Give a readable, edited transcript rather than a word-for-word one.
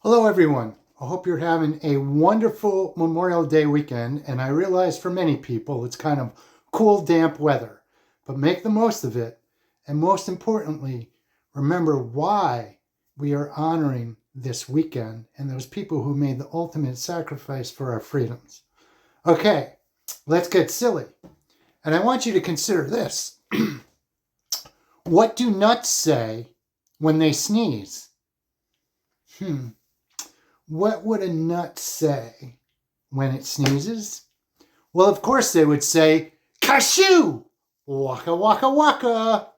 Hello, everyone. I hope you're having a wonderful Memorial Day weekend. And I realize for many people it's kind of cool, damp weather, but make the most of it. And most importantly, remember why we are honoring this weekend and those people who made the ultimate sacrifice for our freedoms. Okay, let's get silly. And I want you to consider this. What do nuts say when they sneeze? What would a nut say when it sneezes? Well, of course they would say, cashew! Waka, waka, waka!